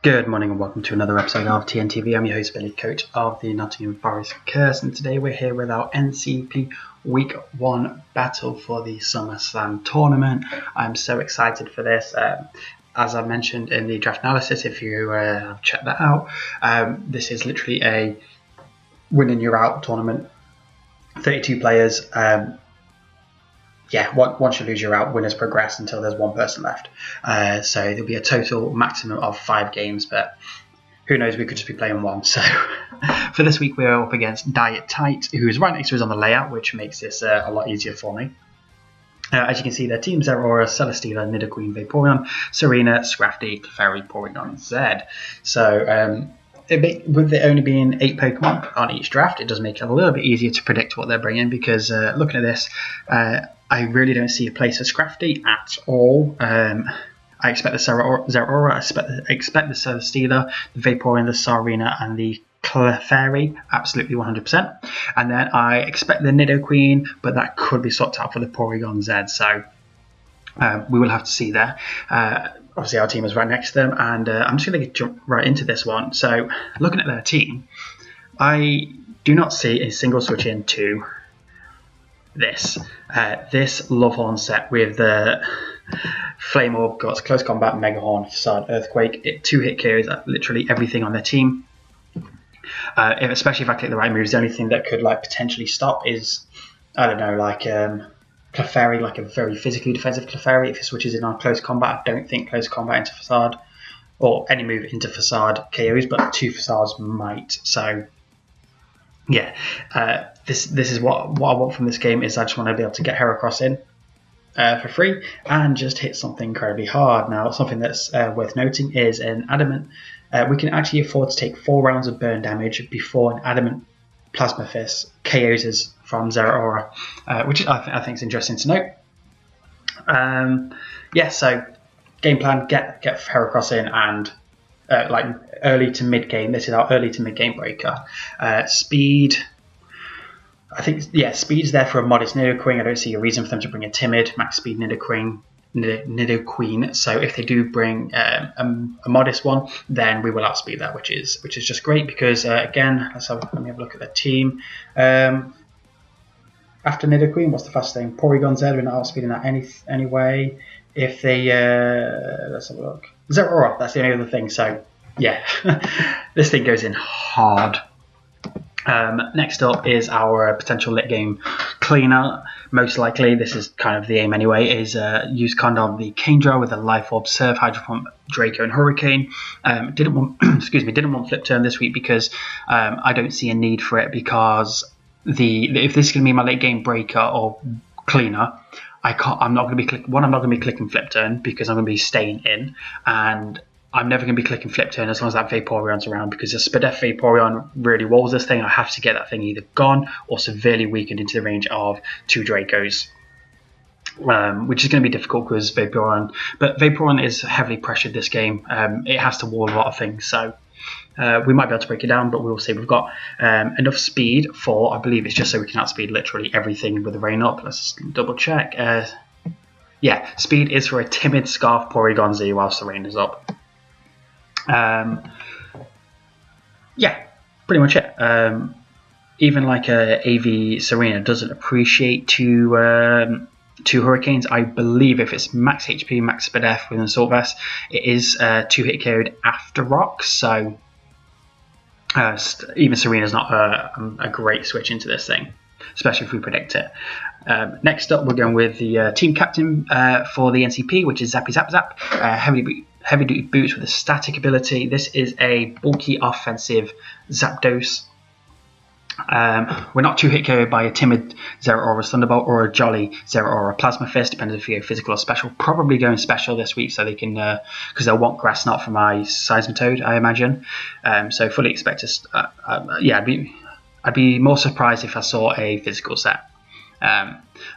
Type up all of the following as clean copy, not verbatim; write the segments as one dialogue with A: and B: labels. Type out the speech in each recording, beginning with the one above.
A: Good morning and welcome to another episode of TNTV. I'm your host Billy, coach of the Nottingham Forest Curse, and today we're here with our NCP Week 1 battle for the Summerslam tournament. I'm so excited for this. As I mentioned in the draft analysis, if you have checked that out, this is literally a win and you're out tournament. 32 players. Once you lose, you're out. Winners progress until there's one person left. So there'll be a total maximum of 5 games, but who knows, we could just be playing one. So for this week, we're up against Diet Tight, who is right next to us on the layout, which makes this a lot easier for me. As you can see, their teams are Aurora, Celesteela, Nidoqueen, Vaporeon, Serena, Scrafty, Clefairy, Porygon, Zed. So with it only being 8 Pokemon on each draft, it does make it a little bit easier to predict what they're bringing, because looking at this, I really don't see a place for Scrafty at all. I expect the Zeraora, I expect the Celesteela, the Vaporeon, the Serena, and the Clefairy, absolutely 100%. And then I expect the Nidoqueen, but that could be swapped out for the Porygon Z. So we will have to see there. Obviously, our team is right next to them, and I'm just going to jump right into this one. So, looking at their team, I do not see a single switch into this. This Lovehorn set with the Flame Orb, Guts, Close Combat, Mega Horn, Facade, Earthquake. 2-hit KOs literally everything on their team. Especially if I click the right moves, the only thing that could potentially stop is, I don't know, Clefairy, like a very physically defensive Clefairy. If it switches in on Close Combat, I don't think Close Combat into Facade, or any move into Facade KOs, but 2 Facades might. So yeah, this is what I want from this game. Is I just want to be able to get Heracross in for free and just hit something incredibly hard. Now, something that's worth noting is an Adamant. We can actually afford to take 4 rounds of burn damage before an Adamant Plasma Fist KOs us from Zeraora, which I think is interesting to note. So game plan: get Heracross in and early to mid game. This is our early to mid game breaker. Speed. I think speed's there for a modest Nidoqueen. I don't see a reason for them to bring a timid max speed Nidoqueen. So if they do bring a modest one, then we will outspeed that, which is just great, because again, let me have a look at the team. After Nidoqueen, what's the fastest thing? Porygon Z, we're not outspeeding that anyway. If they let's have a look. Zeraora, that's the only other thing. So yeah, this thing goes in hard. Next up is our potential late game cleaner. Most likely, this is kind of the aim anyway, is use Condom the Kingdra with a Life Orb, Surf, Hydro Pump, Draco, and Hurricane. Didn't want Flip Turn this week because I don't see a need for it, because if this is going to be my late game breaker or cleaner, I'm not going to be clicking Flip Turn, because I'm going to be staying in, and I'm never going to be clicking Flip Turn as long as that Vaporeon's around, because the Spadef Vaporeon really walls this thing. I have to get that thing either gone or severely weakened into the range of 2 Dracos, which is going to be difficult because Vaporeon is heavily pressured this game. It has to wall a lot of things, so we might be able to break it down, but we'll see. We've got enough speed for, I believe it's just so we can outspeed literally everything with the rain up. Let's double check. Speed is for a timid Scarf Porygon Z whilst the rain is up. Pretty much it. Even like a AV Serena doesn't appreciate 2 Hurricanes. I believe if it's max HP, max Speed F with an Assault Vest, it is 2-hit KO'd after Rocks. So even Serena's not a great switch into this thing, especially if we predict it. Next up, we're going with the team captain for the NCP, which is Zappy Zap Zap. Heavy duty boots with a static ability. This is a bulky offensive Zapdos. We're not 2-hit KO'd by a timid Zeraora Thunderbolt or a jolly Zeraora Plasma Fist, depending if you go physical or special. Probably going special this week, so they can, because they'll want Grass Knot for my Seismitoad, I imagine. So fully expect us. I'd be more surprised if I saw a physical set.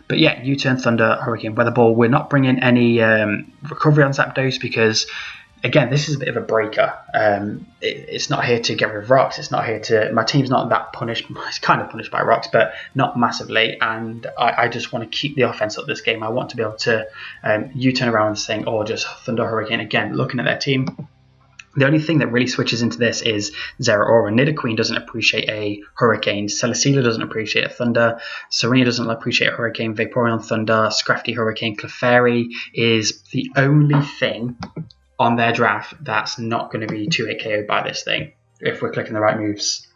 A: But yeah, U-turn, Thunder, Hurricane, Weather Ball. We're not bringing any recovery on Zapdos, because again, this is a bit of a breaker. It's not here to get rid of rocks. It's not here to... My team's not that punished. It's kind of punished by rocks, but not massively. And I just want to keep the offense up this game. I want to be able to U-turn around this thing or just Thunder Hurricane. Again, looking at their team, The only thing that really switches into this is Zera Aura. Nidoqueen doesn't appreciate a Hurricane. Celesteela doesn't appreciate a Thunder. Serena doesn't appreciate a Hurricane. Vaporeon Thunder. Scrafty Hurricane. Clefairy is the only thing on their draft that's not going to be 2-hit KO'd by this thing if we're clicking the right moves,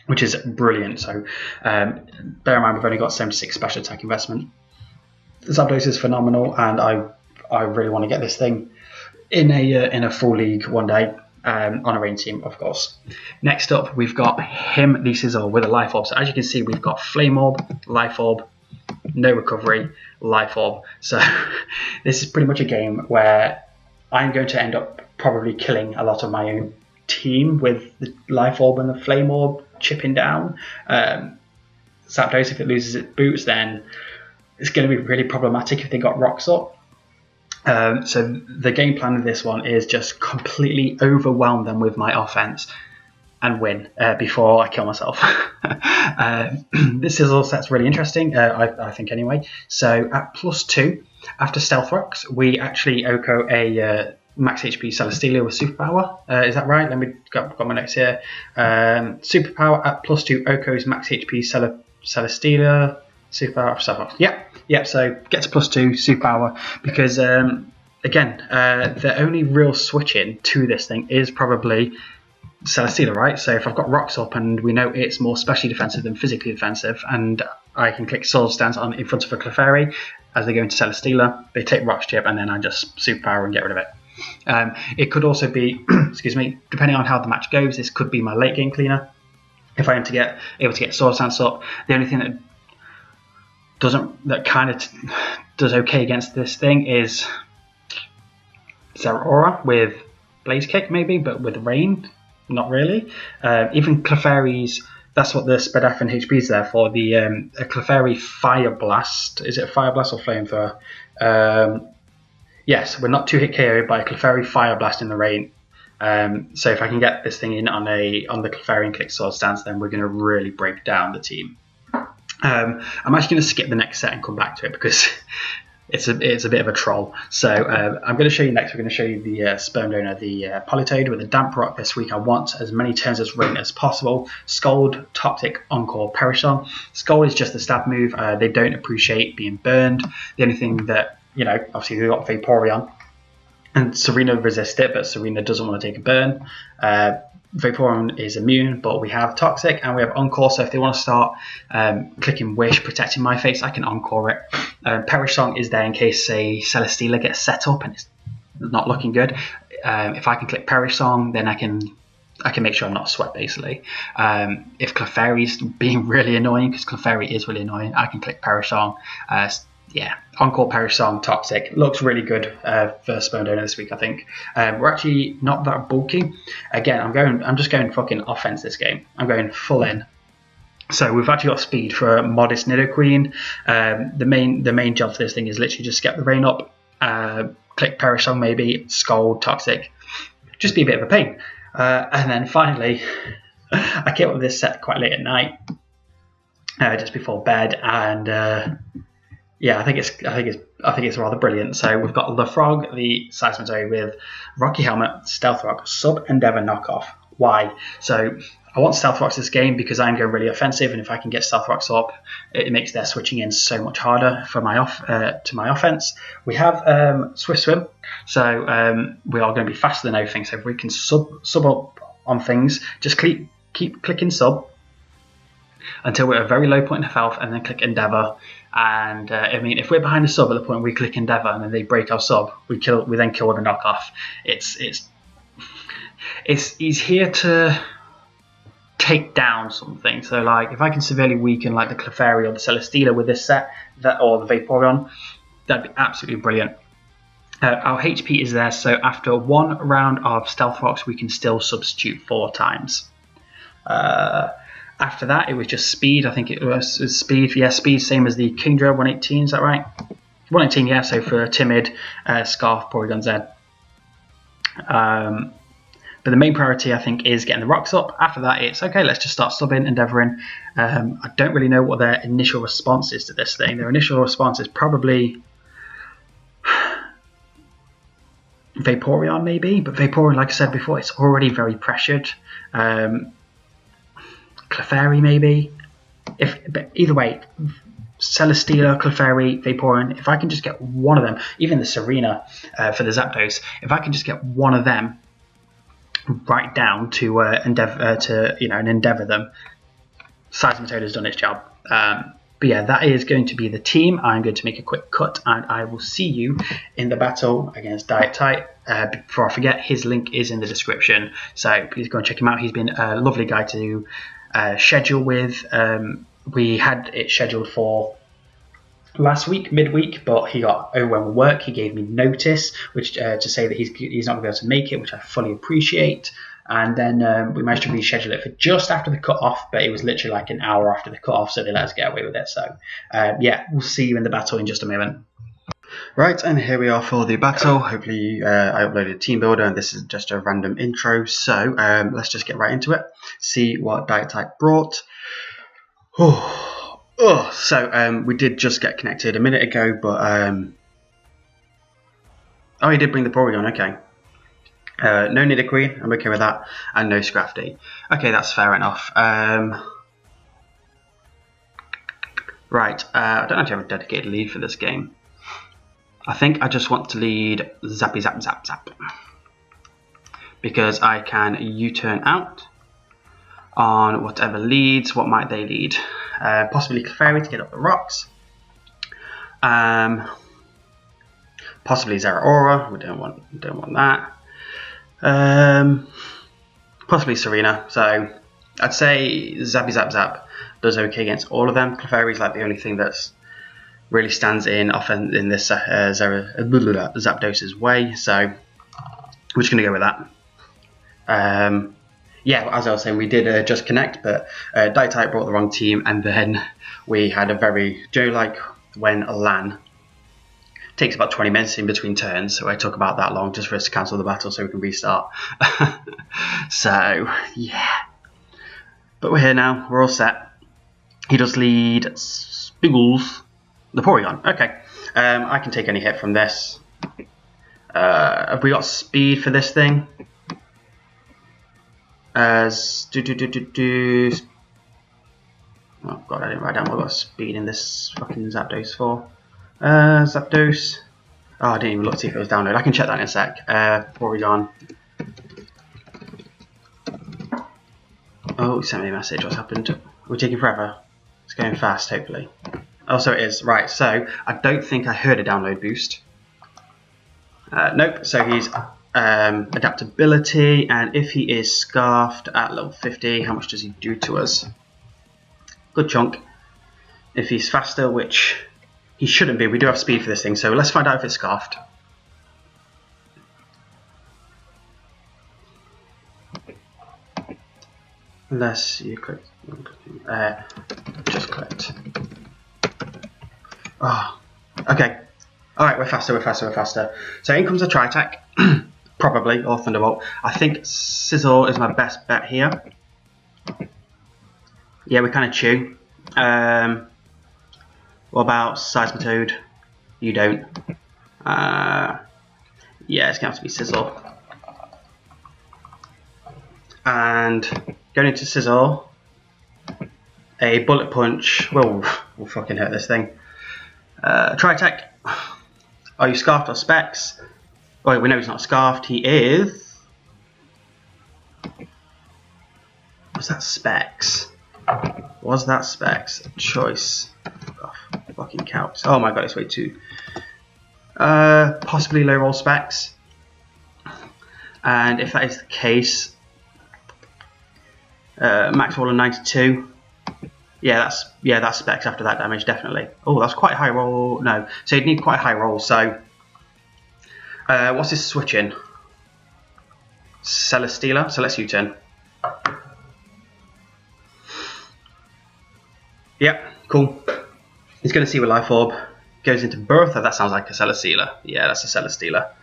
A: which is brilliant. So bear in mind we've only got 76 special attack investment. Zapdos is phenomenal, and I really want to get this thing in a full league one day, on a rain team, of course. Next up, we've got him, the Sizzle, with a Life Orb. So as you can see, we've got Flame Orb, Life Orb, no recovery, Life Orb. So this is pretty much a game where I'm going to end up probably killing a lot of my own team with the Life Orb and the Flame Orb chipping down. Zapdos, if it loses its boots, then it's going to be really problematic if they got rocks up. So the game plan of this one is just completely overwhelm them with my offense and win before I kill myself. This Sizzle set's really interesting, I think anyway. So at +2, after Stealth Rocks, we actually OHKO a max HP Celesteela with Superpower. Is that right? Let me got my notes here. Superpower at +2 OHKO's max HP Celesteela. Superpower for Stealth Rocks. Yeah, so get to +2 Superpower, because again, the only real switching to this thing is probably Celesteela, right? So if I've got Rocks up and we know it's more specially defensive than physically defensive, and I can click Sword Stance on in front of a Clefairy as they go into Celesteela, they take Rocks Chip, and then I just Superpower and get rid of it. It could also be, excuse me, depending on how the match goes, this could be my late game cleaner. If I am able to get Sword Stance up, the only thing that kind of does okay against this thing is Zera Aura with Blaze Kick maybe, but with Rain, not really. Even Clefairy's, that's what the Spadaf and HP is there for. The Clefairy Fire Blast, is it Fire Blast or Flamethrower? Yes, we're not 2-hit KO by a Clefairy Fire Blast in the Rain. So if I can get this thing in on the Clefairy and click Sword Stance, then we're going to really break down the team. I'm actually going to skip the next set and come back to it because it's a bit of a troll. So I'm going to show you next. We're going to show you the Sperm Donor, the Politoed with a Damp Rock this week. I want as many turns as Rain as possible. Scald, Toxic, Encore, Perish On. Scald is just a stab move. They don't appreciate being burned. The only thing that, obviously they've got Vaporeon, and Serena resists it, but Serena doesn't want to take a burn. Vaporeon is immune, but we have Toxic and we have Encore, so if they want to start clicking Wish, protecting my face, I can Encore it. Perish Song is there in case, say, Celesteela gets set up and it's not looking good. If I can click Perish Song, then I can make sure I'm not sweat, basically. If Clefairy's being really annoying, because Clefairy is really annoying, I can click Perish Song. Encore, Perish Song, Toxic. Looks really good for Sperm Donor this week, I think. We're actually not that bulky. Again, I'm just going fucking offense this game. I'm going full in. So we've actually got speed for a modest Nidoqueen. The main job for this thing is literally just get the Rain up, click Perish Song maybe, Scald, Toxic. Just be a bit of a pain. And then finally, I came up with this set quite late at night, just before bed, and I think it's rather brilliant. So we've got the Frog, the Seismitoad with Rocky Helmet, Stealth Rock, Sub Endeavor Knockoff. Why? So I want Stealth Rocks this game because I'm going really offensive, and if I can get Stealth Rocks up, it makes their switching in so much harder for my offense. We have Swift Swim, so we are going to be faster than everything. So if we can sub up on things, just keep clicking sub until we're at a very low point of health, and then click Endeavor. And if we're behind a sub at the point we click Endeavor and then they break our sub, we then kill with a knockoff. He's here to take down something. So like if I can severely weaken like the Clefairy or the Celesteela with this set, or the Vaporeon, that'd be absolutely brilliant. Our HP is there, so after one round of Stealth Rocks, we can still substitute 4 times. After that, it was just speed. I think it was speed. Yeah, speed, same as the Kingdra 118. Is that right? 118, yeah. So for Timid, Scarf, Porygon Z. But the main priority, I think, is getting the rocks up. After that, it's okay, let's just start subbing, endeavouring. I don't really know what their initial response is to this thing. Their initial response is probably Vaporeon maybe, but Vaporeon, like I said before, it's already very pressured. Clefairy maybe. But either way, Celesteela, Clefairy, Vaporeon, if I can just get one of them, even the Serena for the Zapdos, if I can just get one of them right down to endeavour them, Seismitoad has done its job. But yeah, that is going to be the team. I'm going to make a quick cut and I will see you in the battle against Diet Tight. Before I forget, his link is in the description, so please go and check him out. He's been a lovely guy to schedule with. We had it scheduled for last week, midweek, but he got overwhelmed with work. He gave me notice, which to say that he's not going to be able to make it, which I fully appreciate. And then we managed to reschedule it for just after the cut-off, but it was literally like an hour after the cut-off, so they let us get away with it. So yeah, we'll see you in the battle in just a moment. Right, and here we are for the battle. Hopefully I uploaded a team builder and this is just a random intro. So let's just get right into it, see what Diet Type brought. So we did just get connected a minute ago, but oh, he did bring the Porygon, okay. No Nidoqueen, I'm okay with that, and no Scrafty. Okay, that's fair enough. Right, I don't actually have a dedicated lead for this game. I think I just want to lead Zappy Zap Zap Zap, because I can U-turn out on whatever leads. What might they lead? Possibly Clefairy to get up the rocks. Possibly Zeraora. We don't want that. Possibly Serena. So I'd say Zappy Zap Zap does okay against all of them. Clefairy is like the only thing that's really stands in this Zapdos's way. So we're just gonna go with that. Yeah, as I was saying, we did just connect, but Diet Type brought the wrong team, and then we had a very, like when a LAN takes about 20 minutes in between turns, so I took about that long just for us to cancel the battle so we can restart. So, yeah. But we're here now, we're all set. He does lead Spiggles, the Porygon. Okay, I can take any hit from this. Have we got speed for this thing? Oh god, I didn't write down what I got speed in this fucking Zapdos for. Zapdos. Oh, I didn't even look to see if it was download. I can check that in a sec. Porygon. Oh, he sent me a message. What's happened? We're taking forever. It's going fast, hopefully. Oh, so it is. Right, so I don't think I heard a download boost. Nope, so he's adaptability, and if he is scarfed at level 50, how much does he do to us? Good chunk. If he's faster, which he shouldn't be, we do have speed for this thing, so let's find out if it's scarfed. Unless you click, just clicked. Oh, okay. Alright, we're faster. So in comes a Tri-Attack, probably, or Thunderbolt. I think Sizzle is my best bet here. Yeah, we kind of chew. What about Seismitoad? You don't. Yeah, it's going to have to be Sizzle. And going into Sizzle, a Bullet Punch will fucking hurt this thing. Tri-Attack. Are you scarfed or specs? Oh, we know he's not scarfed. He is. Was that specs? Was that specs? Choice. Oh, fucking counts. Oh my god, it's way too. Possibly low roll specs. And if that is the case, max roll of 92. Yeah, that's specs after that damage, definitely. Oh, that's quite a high roll. No, so you'd need quite a high roll. So, what's his switch in? Celesteela. So let's U-turn. Yep, cool. He's going to see with Life Orb. Goes into Bertha. That sounds like a Celesteela. Yeah, that's a Celesteela.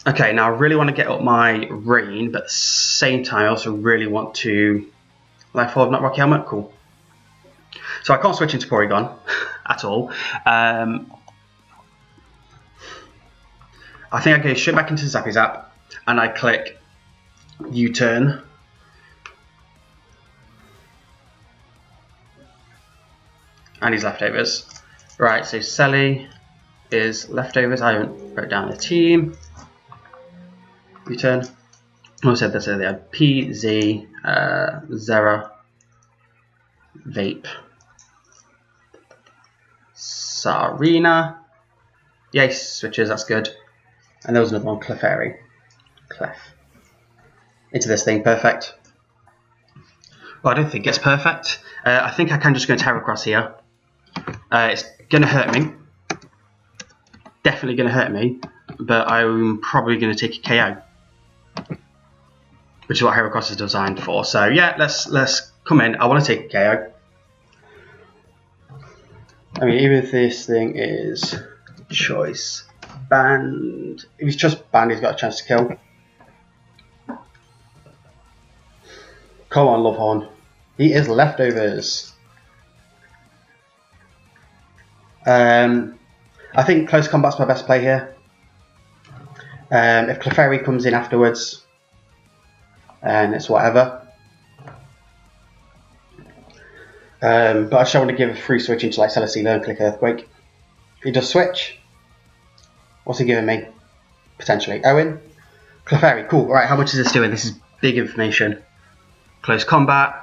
A: Okay, now I really want to get up my Rain, but at the same time I also really want to Life Orb, not Rocky Helmet. Cool. So I can't switch into Porygon at all. I think I go straight back into the Zappy Zap and I click U-turn. And his leftovers. Right, so Selly is leftovers. I haven't wrote down the team. U-turn. I said this earlier. PZ, Zera, Vape, Sarina. Yay, switches, that's good. And there was another one, Clefairy. Clef. Into this thing, perfect. Well, I don't think it's perfect. I think I can just go Terra Cross here. It's going to hurt me. Definitely going to hurt me. But I'm probably going to take a KO. Which is what Heracross is designed for. So yeah, let's come in. I want to take a KO. I mean, even if this thing is choice banned, if he's just banned, he's got a chance to kill. Come on, Lovehorn. He is leftovers. I think close combat's my best play here. If Clefairy comes in afterwards, and it's whatever. But I just want to give a free switch into like Celesteela and click Earthquake. If he does switch, what's he giving me? Potentially Owen. Clefairy, cool. Alright, how much is this doing? This is big information. Close combat.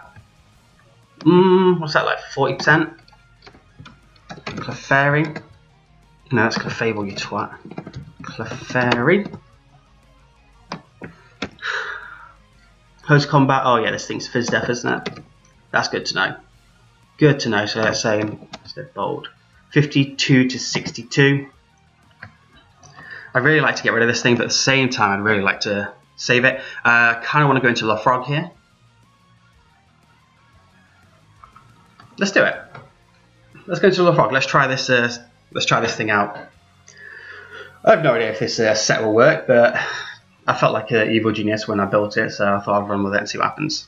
A: What's that, like 40%? Clefairy. No, that's Clefable, you twat. Clefairy. Close combat. Oh yeah, this thing's Fizz Def, isn't it? That's good to know. Good to know. So let's say, let's bold. 52 to 62. I'd really like to get rid of this thing, but at the same time, I'd really like to save it. Kind of want to go into Lafrog here. Let's do it. Let's go to Lafrog. Let's try this. Let's try this thing out. I have no idea if this set will work, but I felt like an evil genius when I built it, so I thought I'd run with it and see what happens.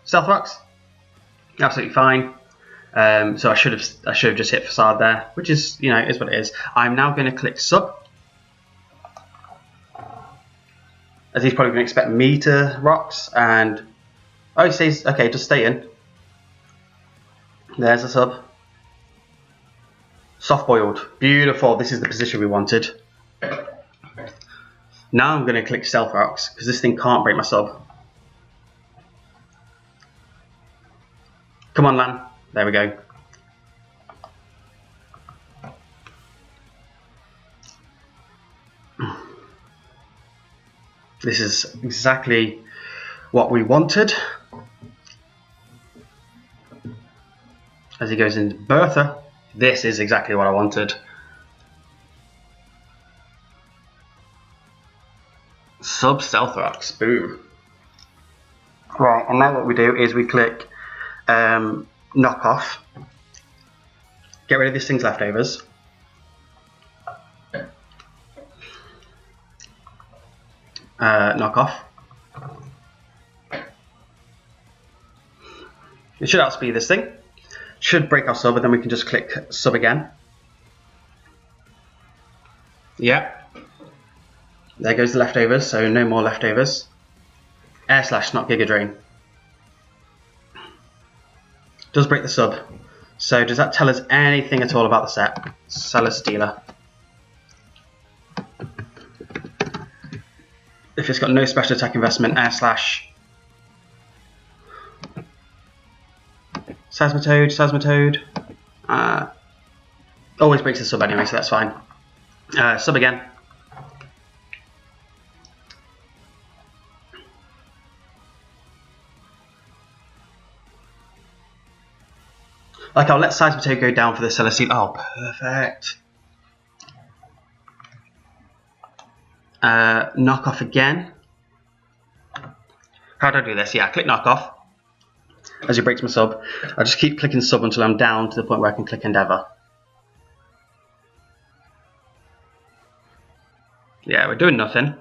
A: Stealth Rocks, absolutely fine. So I should have just hit Facade there, which is, you know, is what it is. I'm now going to click Sub, as he's probably going to expect me to Rocks, and oh, he says okay, just stay in. There's a Sub. Soft boiled, beautiful. This is the position we wanted. Now I'm going to click Stealth Rocks because this thing can't break my Sub. Come on, Lan. There we go. This is exactly what we wanted. As he goes into Bertha, this is exactly what I wanted. Sub Stealth Rocks, boom. Right, and now what we do is we click knock off, get rid of this thing's leftovers, knock off. It should outspeed this thing, should break our sub, and then we can just click sub again. Yep. There goes the leftovers, so no more leftovers. Air Slash, not Giga Drain. Does break the sub. So does that tell us anything at all about the set? Celesteela. If it's got no special attack investment, Air Slash. Seismitoad. Always breaks the sub anyway, so that's fine. Sub again. Like, I'll let Seismitoad go down for the Celesteela. Oh, perfect. Knock off again. How do I do this? Yeah, I click knock off. As he breaks my sub, I just keep clicking sub until I'm down to the point where I can click Endeavour. Yeah, we're doing nothing.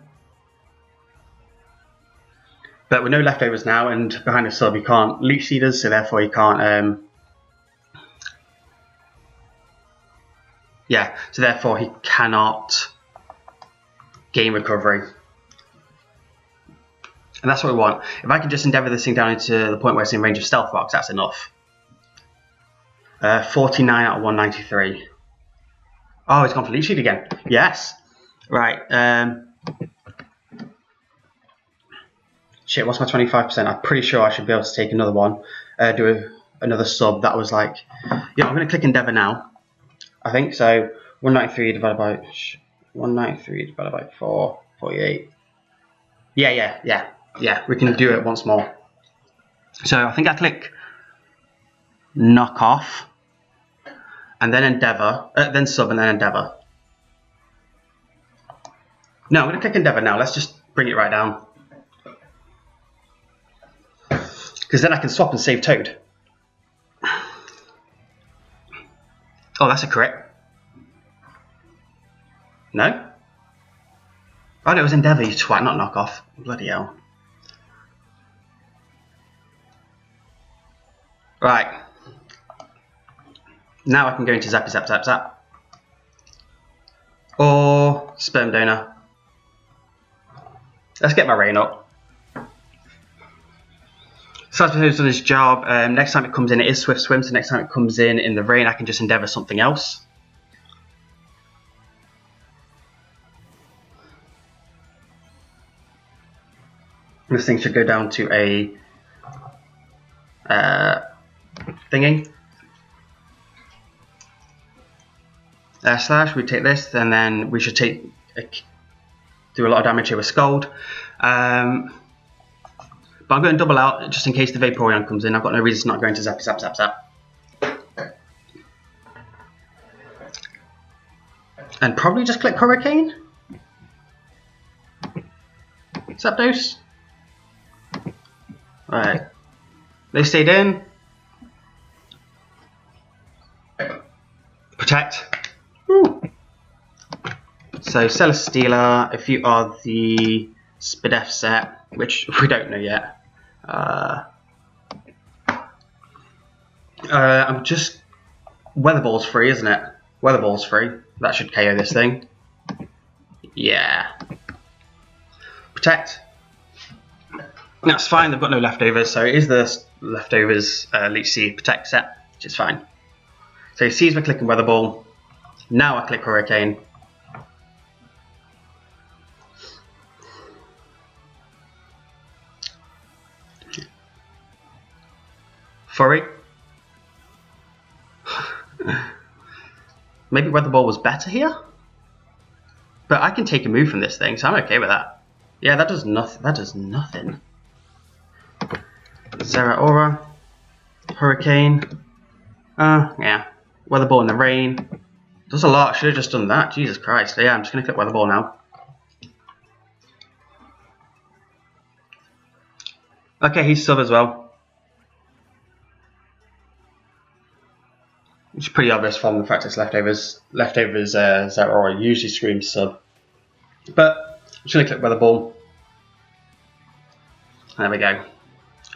A: But with no leftovers now, and behind the sub, he can't Leech Seeders, so therefore he can't. Yeah, so therefore he cannot game recovery. And that's what we want. If I can just endeavour this thing down into the point where it's in range of stealth rocks, that's enough. 49 out of 193. Oh, it's gone for leech seed again. Yes. Right. Shit, what's my 25%? I'm pretty sure I should be able to take another one. Another sub. That was like... Yeah, I'm going to click endeavour now. I think so. 193 divided by... 193 divided by 4. 48. Yeah. We can do it once more. So I think I click knock off. And then endeavour. Then sub and then endeavour. No, I'm going to click endeavour now. Let's just bring it right down. Because then I can swap and save Toad. Oh, that's a crit. No? Oh, no, it was endeavour, you twat, not knock off. Bloody hell. Right. Now I can go into Zap, Zap, Zap, Zap. Or Sperm Donor. Let's get my rain up. So as we've done this job, next time it comes in, it is Swift Swim, so next time it comes in the rain, I can just endeavour something else. This thing should go down to a thingy. Slash, we take this, and then we should do a lot of damage here with Scald. But I'm going to double out just in case the Vaporeon comes in. I've got no reason not going to Zap, Zap, Zap, Zap. And probably just click Hurricane. Zapdos. Right. They stayed in. Protect. Woo. So Celesteela, if you are the Spadef set, which we don't know yet. I'm just... Weather Ball's free, isn't it? Weather Ball's free. That should KO this thing. Yeah. Protect. That's fine, they've got no leftovers, so it is the leftovers Leech Seed Protect set, which is fine. So he sees me clicking Weather Ball. Now I click Hurricane. Furry. Maybe Weather Ball was better here? But I can take a move from this thing, so I'm okay with that. Yeah, that does nothing. That does nothing. Zeraora. Hurricane. Yeah. Weather Ball in the rain. Does a lot. Should have just done that. Jesus Christ. So yeah, I'm just going to click Weather Ball now. Okay, he's sub as well. It's pretty obvious from the fact it's leftovers. Leftovers Zeraora usually screams sub. But I'm just going to click Weather Ball. There we go.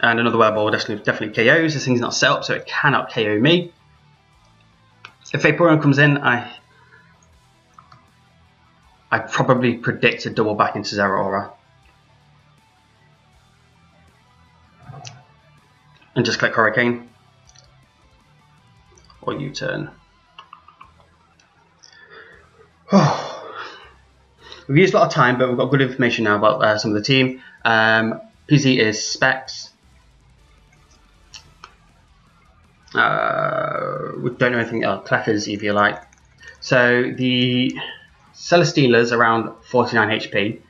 A: And another Weather Ball definitely KOs. This thing's not set up, so it cannot KO me. If Vaporeon comes in, I probably predict a double back into Zeraora. And just click Hurricane. Or U-turn. We've used a lot of time, but we've got good information now about some of the team. PZ is Specs. We don't know anything else. Clef is Eviolite. So the Celesteela's around 49 HP.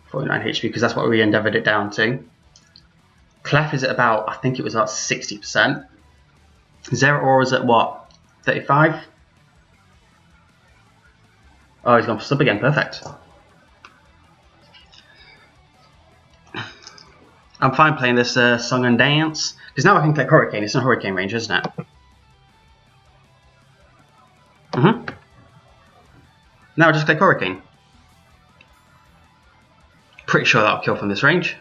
A: 49 HP because that's what we endeavoured it down to. Clef is at about, I think it was about 60%. Zeraora's at what? 35? Oh, he's gone for sub again. Perfect. I'm fine playing this song and dance. Because now I can click Hurricane. It's in Hurricane range, isn't it? Now I just click Hurricane. Pretty sure that'll kill from this range.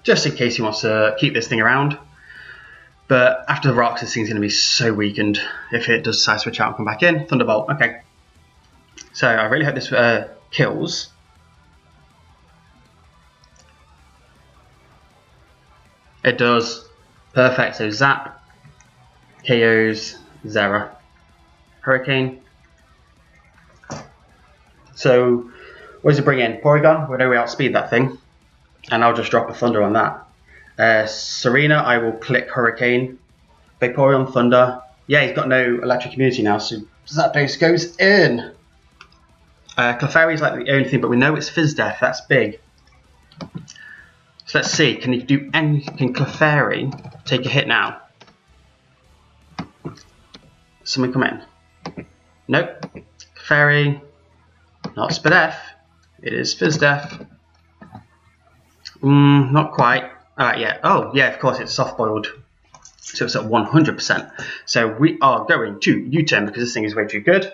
A: just in case he wants to keep this thing around. But after the rocks, this thing's going to be so weakened if it does decide to switch out and come back in. Thunderbolt, okay. So I really hope this kills. It does. Perfect. So Zap, KOs, Zera. Hurricane. So what does it bring in? Porygon, we know we outspeed that thing. And I'll just drop a Thunder on that. Serena, I will click Hurricane. Vaporeon, Thunder. Yeah, he's got no electric immunity now, so Zapdos goes in. Clefairy's like the only thing, but we know it's Fizz Death, that's big. So let's see, can he do anything? Can Clefairy take a hit now? Someone come in. Nope. Clefairy, not Spadef. It is Fizz Death. Not quite. Yeah. Oh, yeah, of course, it's soft boiled. So it's at 100%. So we are going to U-turn because this thing is way too good.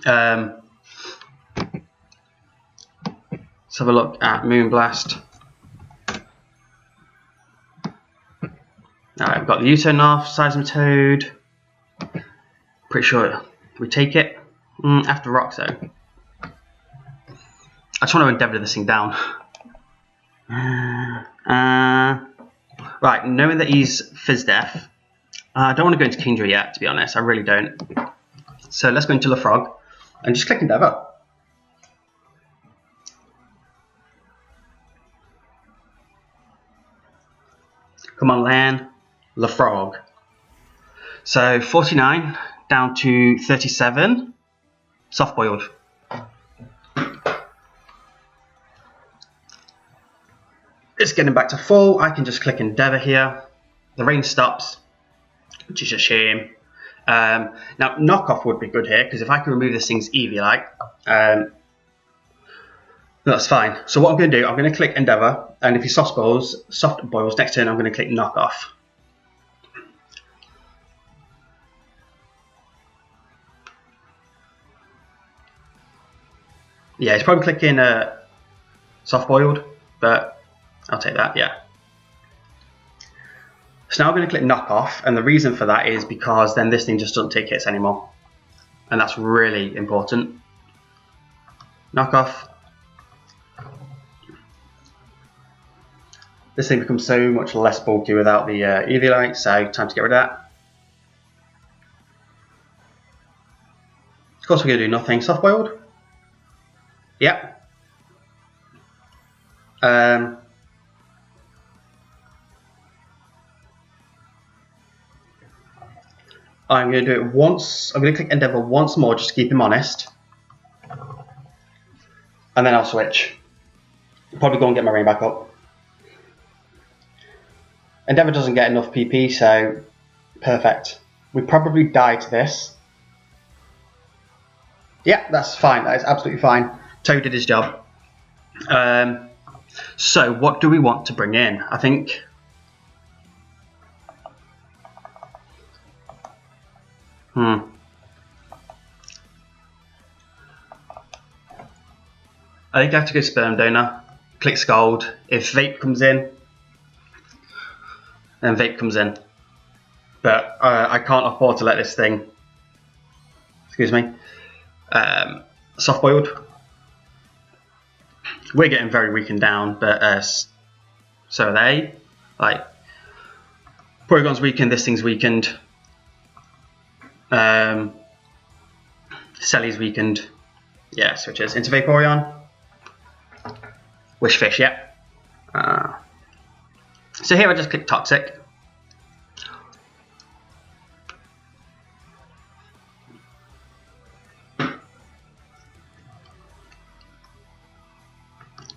A: Let's have a look at Moonblast. Alright, we've got the U-turn off, Seismitoad. Pretty sure we take it. After Rock, though. I just want to endeavour this thing down. Right, knowing that he's Fizz Death, I don't want to go into Kingdra yet, to be honest. I really don't. So let's go into Lefrog and just click Endeavour. Come on, Lan. Lefrog. So 49 down to 37. Soft boiled. It's getting back to full. I can just click Endeavour here. The rain stops, which is a shame. Now, Knockoff would be good here, because if I can remove this thing's Eevee, that's fine. So what I'm going to do, I'm going to click Endeavour, and if he soft boils next turn, I'm going to click Knockoff. Yeah, he's probably clicking soft boiled, but I'll take that, yeah. So now I'm going to click Knock Off, and the reason for that is because then this thing just doesn't take hits anymore. And that's really important. Knock Off. This thing becomes so much less bulky without the Eviolite, so time to get rid of that. Of course we're going to do nothing. Soft boiled? Yep. I'm going to do it once. I'm going to click Endeavour once more just to keep him honest. And then I'll switch. Probably go and get my rain back up. Endeavour doesn't get enough PP, so perfect. We probably die to this. Yeah, that's fine. That is absolutely fine. Toad did his job. So what do we want to bring in? I think... I think I have to go Sperm Donor. Click Scald. If Vape comes in, then Vape comes in. But I can't afford to let this thing... Excuse me. Soft boiled. We're getting very weakened down, but so are they. Like, Porygon's weakened, this thing's weakened. Selly's weakened. Yeah, switches into Vaporeon. Wishfish, yep. So here I just click Toxic.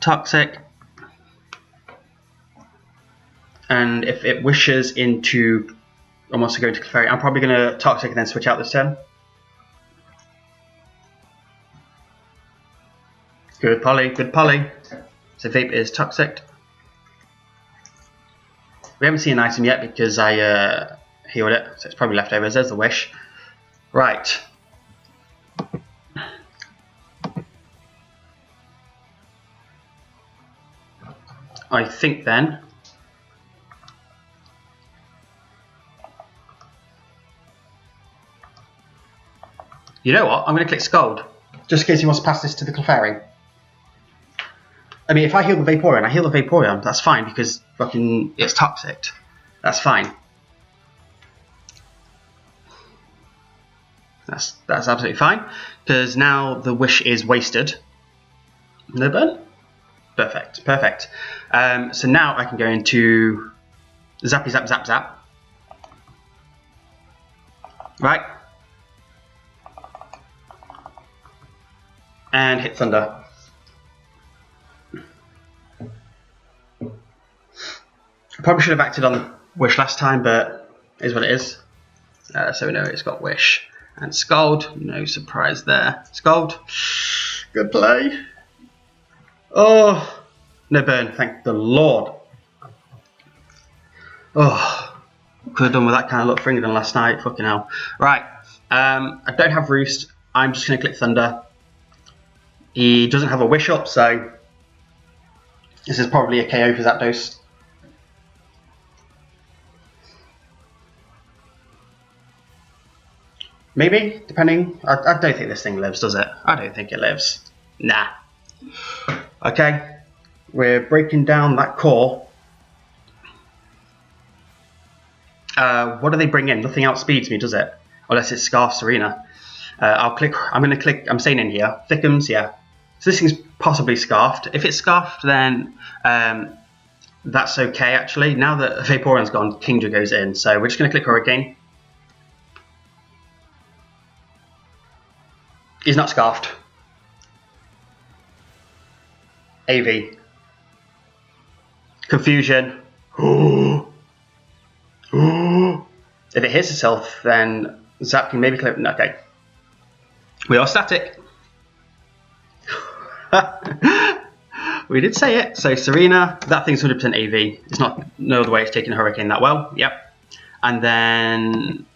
A: Toxic, and if it wishes into, wants to go into Clefairy, I'm probably going to Toxic and then switch out this turn. Good Polly, good Polly. So Vape is Toxic. We haven't seen an item yet because I healed it, so it's probably leftovers. There's the Wish. Right. I think then you know what? I'm going to click Scold, just in case he wants to pass this to the Clefairy. I mean, if I heal the Vaporeon, that's fine because fucking it's toxic. That's fine. That's absolutely fine because now the wish is wasted. No burn? Perfect, perfect. So now I can go into Zappy Zap Zap Zap. Right. And hit Thunder. Probably should have acted on the wish last time, but it is what it is. So we know it's got wish. And Scald, no surprise there. Scald, good play. Oh, no burn, thank the Lord. Oh, could have done with that kind of luck for England last night, fucking hell. Right, I don't have Roost, I'm just going to click Thunder. He doesn't have a wish up, so this is probably a KO for Zapdos. Maybe, depending. I don't think this thing lives, does it? I don't think it lives. Nah. Okay, we're breaking down that core. What do they bring in? Nothing outspeeds me, does it? Unless it's Scarf Serena. I'm going to click, I'm staying in here. Thickums, yeah. So this thing's possibly Scarfed. If it's Scarfed, then that's okay, actually. Now that Vaporeon's gone, Kingdra goes in. So we're just going to click Hurricane. He's not Scarfed. AV. Confusion. If it hits itself, then Zap can maybe clip. Okay. We are static. We did say it. So Serena, that thing's 100% AV. It's not no other way it's taking a Hurricane that well. Yep. And then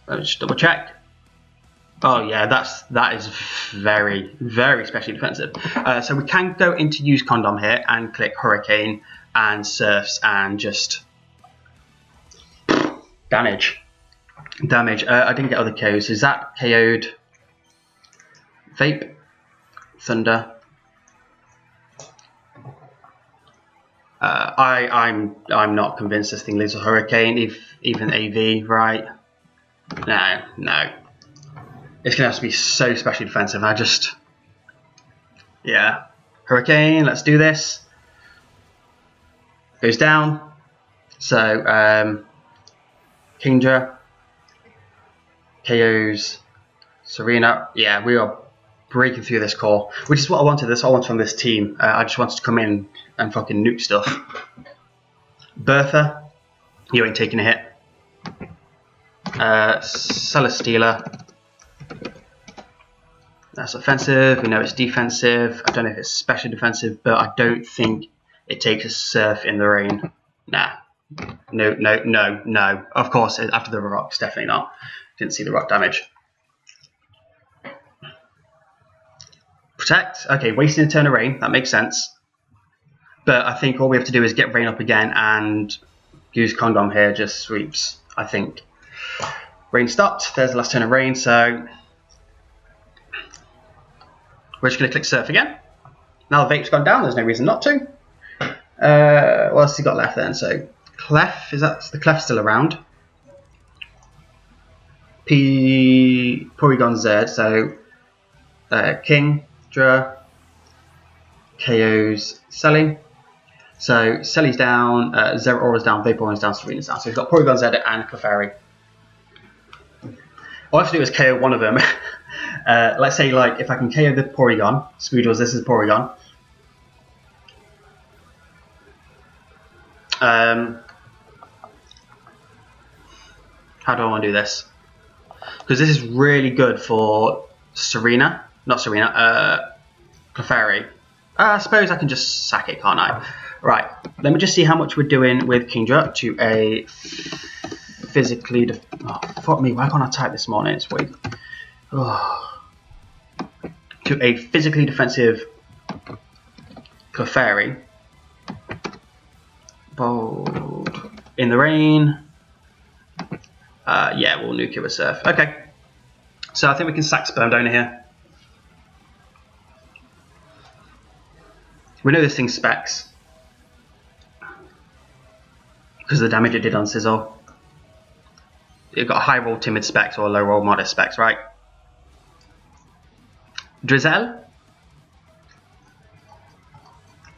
A: let me just double check. Oh yeah, that is very, very specially defensive. So we can go into use Condom here and click Hurricane and Surfs and just damage. I didn't get other KOs. Is that KO'd? Vape, Thunder. I'm not convinced this thing leaves a Hurricane, even AV, right? No. It's going to have to be so specially defensive. Yeah. Hurricane, let's do this. Goes down. So, Kingdra. KOs. Serena. Yeah, we are breaking through this core, which is what I wanted. This I wanted from this team. I just wanted to come in and fucking nuke stuff. Bertha, you ain't taking a hit. Celesteela. That's offensive. We know it's defensive. I don't know if it's special defensive, but I don't think it takes a Surf in the rain. Nah. No. Of course, after the rocks, definitely not. Didn't see the rock damage. Protect. Okay, wasting a turn of rain. That makes sense. But I think all we have to do is get rain up again and use Condom here. Just sweeps, I think. Rain stopped. There's the last turn of rain, so we're just going to click Surf again. Now the Vape's gone down, there's no reason not to. What else has he got left then? So Clef, is the Clef still around? Porygon Z, so Kingdra KOs Selly. So Selly's down, Zeraora's down, Vaporeon's down, Serena's down. So he's got Porygon Z and Clefairy. All I have to do is KO one of them. Let's say, like, if I can KO the Porygon, Squeedles, this is Porygon. How do I want to do this? Because this is really good for Serena. Not Serena, Clefairy. I suppose I can just sack it, can't I? Right, let me just see how much we're doing with Kingdra to a physically... Oh, fuck me, why can't I type this morning? It's weird. Oh. To a physically defensive Clefairy. Fold. In the rain. Yeah, we'll nuke it with Surf. Okay. So I think we can sack Sperm Donor here. We know this thing's specs. Because of the damage it did on Sizzle. You've got a high roll timid specs or a low roll modest specs, right? Drizzle.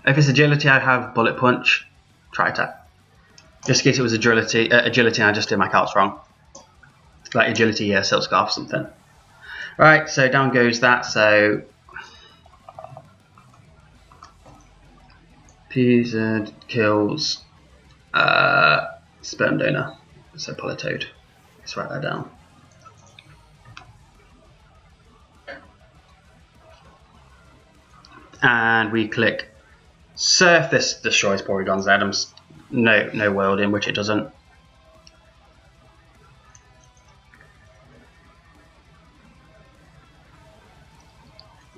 A: If it's agility, I have bullet punch. Try attack. Just in case it was agility, and I just did my calcs wrong. Like agility, silk scarf, something. Right, so down goes that. So PZ kills Sperm Donor. So Politoad. Let's write that down. And we click Surf. This destroys Porygon's Adams. No world in which it doesn't.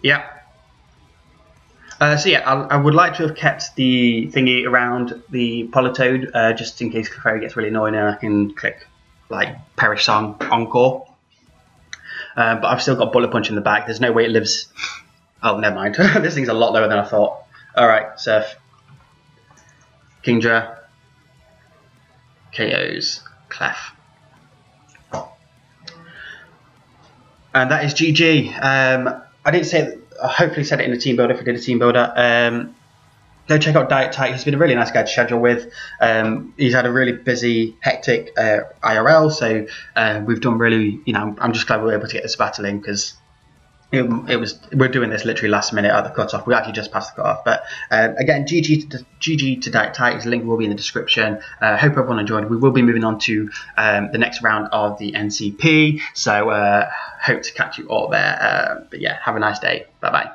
A: Yeah. So yeah, I would like to have kept the thingy around the Politoad just in case Clefairy gets really annoying and I can click like Perish Song Encore. But I've still got Bullet Punch in the back. There's no way it lives. Oh, never mind. This thing's a lot lower than I thought. Alright, Surf. Kingdra. KOs. Clef. And that is GG. I didn't say it, I hopefully said it in the team builder if we did a team builder. Go check out Diet Tight. He's been a really nice guy to schedule with. He's had a really busy, hectic IRL, so we've done really, I'm just glad we were able to get this battle in because we're doing this literally last minute at the cutoff. We actually just passed the cutoff. But again, GG to Diet Tight. His link will be in the description. Hope everyone enjoyed. We will be moving on to the next round of the NCP. So hope to catch you all there. But yeah, have a nice day. Bye bye.